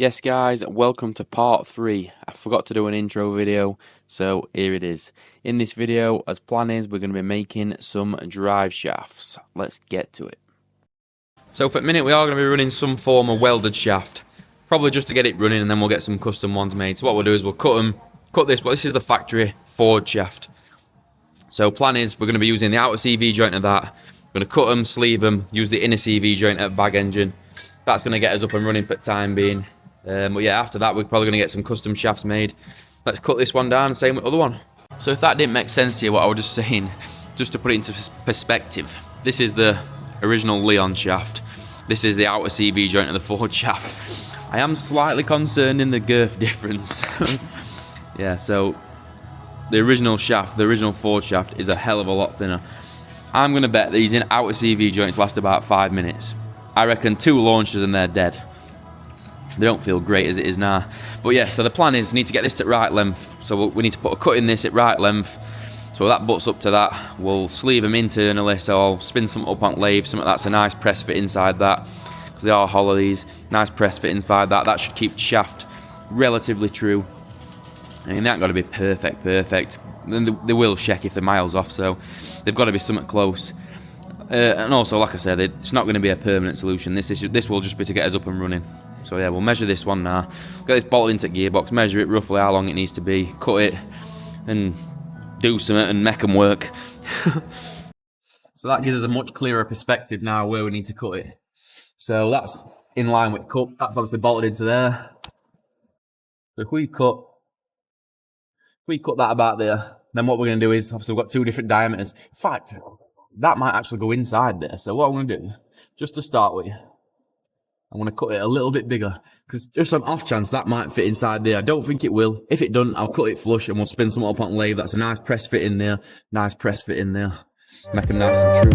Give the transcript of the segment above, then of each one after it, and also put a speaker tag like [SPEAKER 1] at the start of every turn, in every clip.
[SPEAKER 1] Yes guys, welcome to part 3. I forgot to do an intro video, so here it is. In this video, as planned is, we're going to be making some drive shafts. Let's get to it. So for a minute we are going to be running some form of welded shaft. Probably just to get it running and then we'll get some custom ones made. So what we'll do is we'll cut this, well this is the factory forged shaft. So plan is we're going to be using the outer CV joint of that. We're going to cut them, sleeve them, use the inner CV joint of bag engine. That's going to get us up and running for the time being. But yeah, after that we're probably going to get some custom shafts made. Let's cut this one down, same with the other one. So if that didn't make sense to you what I was just saying, just to put it into perspective, this is the original Leon shaft. This is the outer CV joint of the Ford shaft. I am slightly concerned in the girth difference. Yeah, so the original shaft, the original Ford shaft is a hell of a lot thinner. I'm going to bet these in outer CV joints last about 5 minutes. I reckon 2 launches and they're dead. They don't feel great as it is now. But yeah, so the plan is we need to get this to right length. So we need to put a cut in this at right length. So that butts up to that. We'll sleeve them internally. So I'll spin some up on lathe. Something that's a nice press fit inside that. Because they are hollow these. Nice press fit inside that. That should keep the shaft relatively true. I mean, they ain't got to be perfect. Then they will check if they're miles off. So they've got to be something close. And also, like I said, it's not going to be a permanent solution. This will just be to get us up and running. So yeah, we'll measure this one now. Get this bolted into gearbox, measure it roughly how long it needs to be, cut it, and do something and make them work. So that gives us a much clearer perspective now where we need to cut it. So that's in line with cut. That's obviously bolted into there. So if we cut that about there, then what we're going to do is, obviously we've got 2 different diameters. In fact, that might actually go inside there. So what I'm going to do, just to start with, I'm going to cut it a little bit bigger, because just on off chance that might fit inside there. I don't think it will. If it doesn't, I'll cut it flush and we'll spin some up on lathe. That's a nice press fit in there. Nice press fit in there. Make them nice and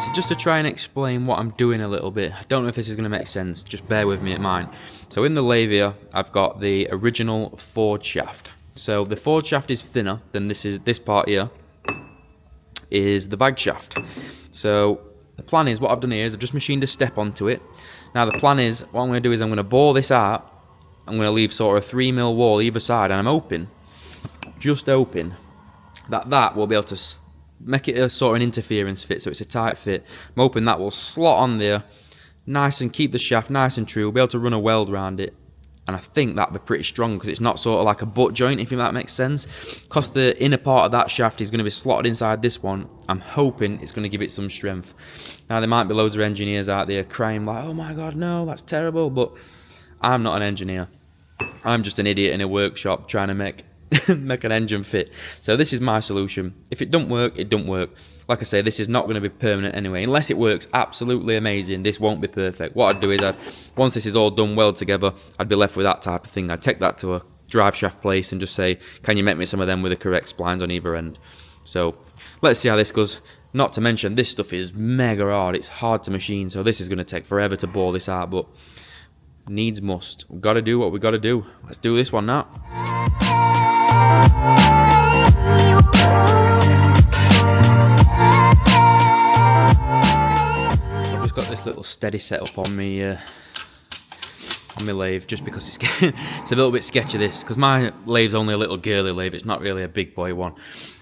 [SPEAKER 1] So just to try and explain what I'm doing a little bit, I don't know if this is going to make sense, just bear with me at mine. So in the lathe here, I've got the original Ford shaft. So the Ford shaft is thinner than this part here is the bag shaft. So the plan is, what I've done here is I've just machined a step onto it. Now the plan is, what I'm going to do is I'm going to bore this out. I'm going to leave sort of a 3mm wall either side, and I'm hoping, just hoping, that will be able to make it a sort of an interference fit, so it's a tight fit. I'm hoping that will slot on there nice and keep the shaft nice and true. We'll be able to run a weld around it, and I think that'll be pretty strong because it's not sort of like a butt joint, if that makes sense. Because the inner part of that shaft is going to be slotted inside this one, I'm hoping it's going to give it some strength. Now there might be loads of engineers out there crying like, oh my god, no, that's terrible, but I'm not an engineer. I'm just an idiot in a workshop trying to make an engine fit. So this is my solution. If it don't work, it don't work. Like I say, this is not going to be permanent anyway. Unless it works absolutely amazing, this won't be perfect. What I'd do is, once this is all done well together, I'd be left with that type of thing. I'd take that to a drive shaft place and just say, can you make me some of them with the correct splines on either end? So let's see how this goes. Not to mention, this stuff is mega hard. It's hard to machine, so this is going to take forever to bore this out, but needs must. We've got to do what we've got to do. Let's do this one now. I've just got this little steady setup on me lathe, just because it's a little bit sketchy this, because my lathe's only a little girly lathe, it's not really a big boy one.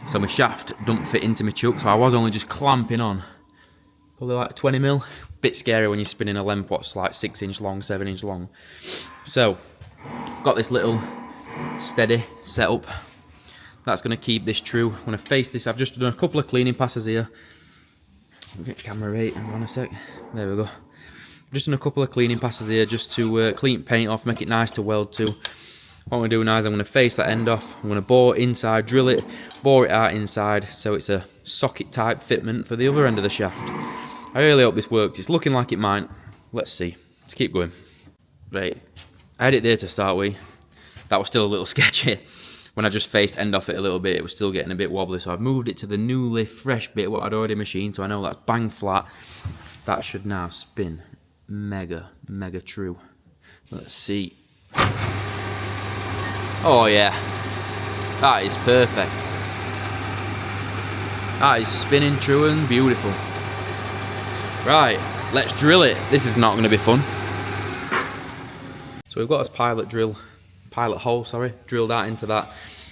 [SPEAKER 1] So my shaft don't fit into my chuck, so I was only just clamping on probably like 20mm. Bit scary when you're spinning a length what's like 6 inch long, 7 inch long. So got this little steady setup that's going to keep this true. I'm going to face this. I've just done a couple of cleaning passes here. I'll get camera rate, hang on a sec. There we go. Just done a couple of cleaning passes here just to clean paint off, make it nice to weld to. What I'm going to do now is I'm going to face that end off. I'm going to bore inside, drill it, bore it out inside, so it's a socket type fitment for the other end of the shaft. I really hope this works. It's looking like it might. Let's see. Let's keep going. Right. I had it there to start with. That was still a little sketchy. When I just faced end off it a little bit, it was still getting a bit wobbly. So I've moved it to the newly fresh bit, what I'd already machined. So I know that's bang flat. That should now spin mega true. Let's see. Oh yeah. That is perfect. That is spinning true and beautiful. Right, let's drill it. This is not going to be fun. So we've got this pilot hole, drilled out into that.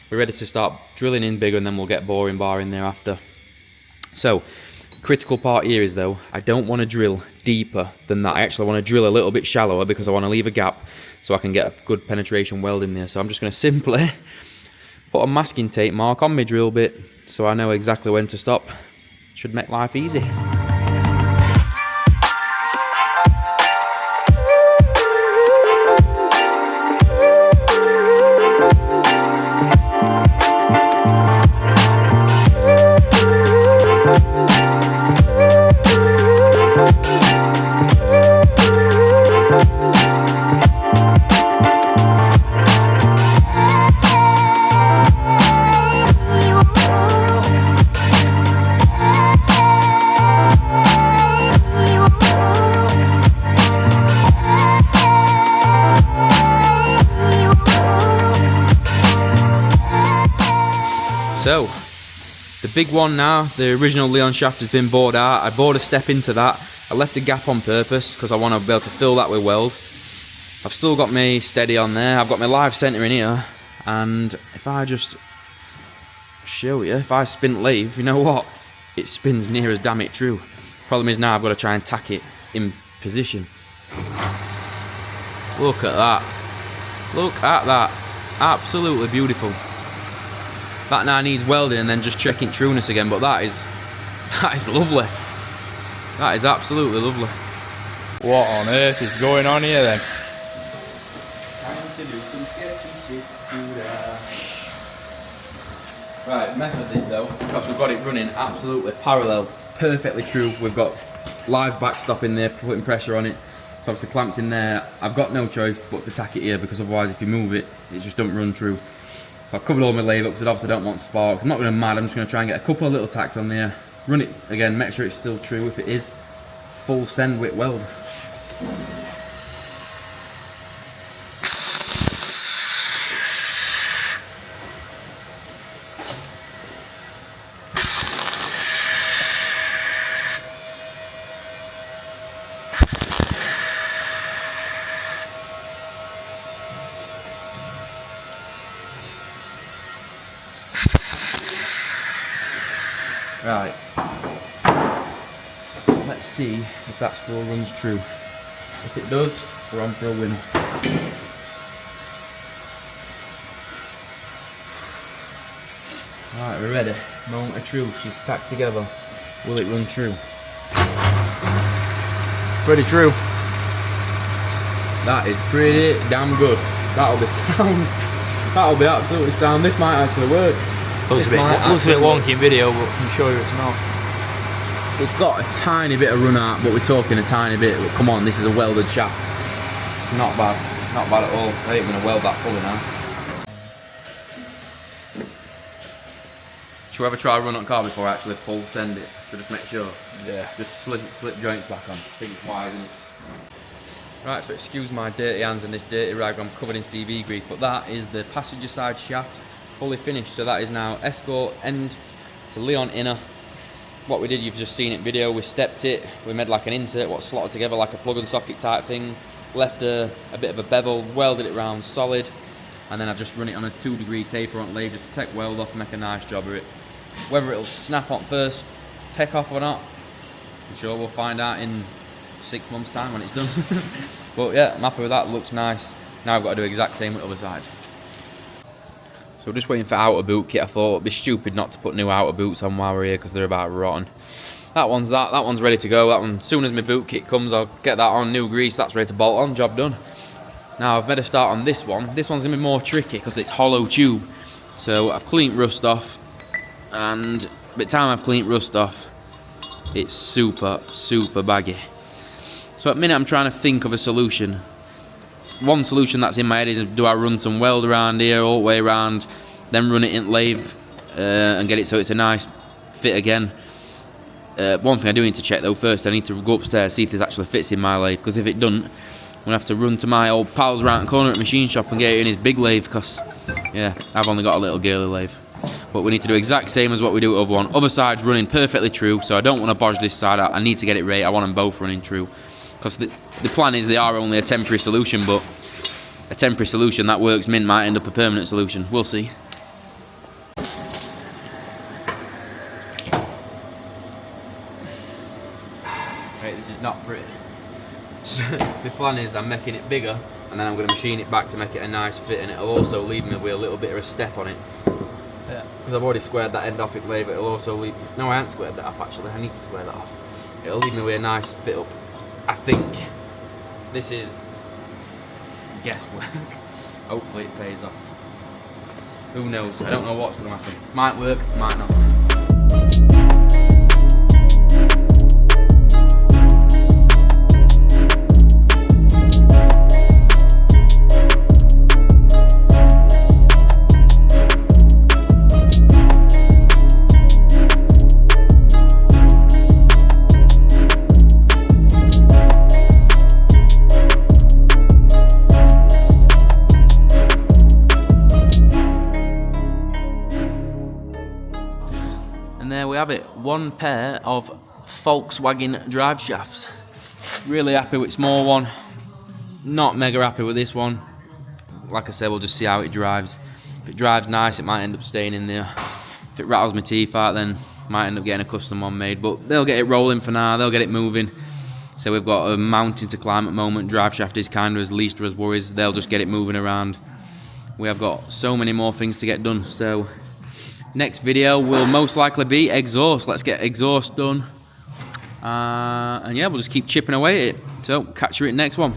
[SPEAKER 1] We're ready to start drilling in bigger, and then we'll get boring bar in there after. So, critical part here is though, I don't want to drill deeper than that. I actually want to drill a little bit shallower because I want to leave a gap so I can get a good penetration weld in there. So I'm just going to simply put a masking tape mark on my drill bit so I know exactly when to stop. Should make life easy. So, the big one now, the original Leon shaft has been bored out. I bored a step into that. I left a gap on purpose because I want to be able to fill that with weld. I've still got my steady on there. I've got my live centre in here. And if I just show you, if I spin lathe, you know what? It spins near as damn it true. Problem is now I've got to try and tack it in position. Look at that. Look at that. Absolutely beautiful. That now needs welding and then just checking trueness again, but that is lovely. That is absolutely lovely.
[SPEAKER 2] What on earth is going on here then?
[SPEAKER 1] Time to do some sketchy shit. Right, method is though, because we've got it running absolutely parallel, perfectly true. We've got live backstop in there, putting pressure on it. So obviously clamped in there. I've got no choice but to tack it here because otherwise if you move it, it just don't run true. I've covered all my lathe up because I obviously don't want sparks. I'm not going to mad, I'm just going to try and get a couple of little tacks on there. Run it again, make sure it's still true. If it is, full send with weld. Right, let's see if that still runs true. If it does, we're on for a win. Right, we're ready. Moment of truth, she's tacked together. Will it run true? Pretty true. That is pretty damn good. That'll be sound. That'll be absolutely sound. This might actually work.
[SPEAKER 2] Looks a bit wonky in video, but I can show you it's not.
[SPEAKER 1] It's got a tiny bit of run out, but we're talking a tiny bit. But come on, this is a welded shaft. It's not bad at all. I ain't gonna weld that fully now. Should we ever try a run on car before I actually full send it? So just make sure.
[SPEAKER 2] Yeah.
[SPEAKER 1] Just slip joints back on. I think it's wise, isn't it? Right, so excuse my dirty hands and this dirty rag. I'm covered in CV grease, but that is the passenger side shaft. Fully finished, so that is now Escort end to Leon inner. What we did, you've just seen it in video, we stepped it, we made like an insert, what slotted together like a plug and socket type thing, left a bit of a bevel, welded it round solid, and then I've just run it on a 2-degree taper on lathe just to take weld off and make a nice job of it. Whether it'll snap on first, take off or not, I'm sure we'll find out in 6 months time when it's done. But yeah, I'm happy with that, looks nice. Now I've got to do the exact same with the other side. So we're just waiting for outer boot kit. I thought it'd be stupid not to put new outer boots on while we're here because they're about rotten. That one's ready to go. That one, as soon as my boot kit comes, I'll get that on, new grease, that's ready to bolt on, job done. Now I've made a start on this one. This one's gonna be more tricky because it's hollow tube. So I've cleaned rust off, and by the time I've cleaned rust off, it's super baggy. So at the minute I'm trying to think of a solution. One solution that's in my head is, do I run some weld around here all the way around, then run it in lathe and get it so it's a nice fit again. One thing I do need to check though first, I need to go upstairs, see if this actually fits in my lathe, because if it doesn't, I'm going to have to run to my old pal's around the corner at machine shop and get it in his big lathe, because yeah, I've only got a little girly lathe. But we need to do exact same as what we do with the other one. Other side's running perfectly true, so I don't want to bodge this side out. I need to get it right. I want them both running true. Because the plan is they are only a temporary solution, but a temporary solution that works mint might end up a permanent solution. We'll see. Right, this is not pretty. The plan is I'm making it bigger, and then I'm going to machine it back to make it a nice fit, and it'll also leave me with a little bit of a step on it. Yeah, because I've already squared that end off it lathe, it'll also leave... No, I haven't squared that off actually, I need to square that off. It'll leave me with a nice fit up. I think this is guesswork. Hopefully it pays off. Who knows? I don't know what's going to happen. Might work, might not. And there we have it, one pair of Folkswagen drive shafts. Really happy with small one, not mega happy with this one. Like I said, we'll just see how it drives. If it drives nice, it might end up staying in there. If it rattles my teeth out, then might end up getting a custom one made. But they'll get it rolling for now, they'll get it moving. So we've got a mountain to climb at the moment. Drive shaft is kind of as least of us worries. They'll just get it moving around. We have got so many more things to get done. So next video will most likely be exhaust. Let's get exhaust done. And yeah, we'll just keep chipping away at it. So catch you in the next one.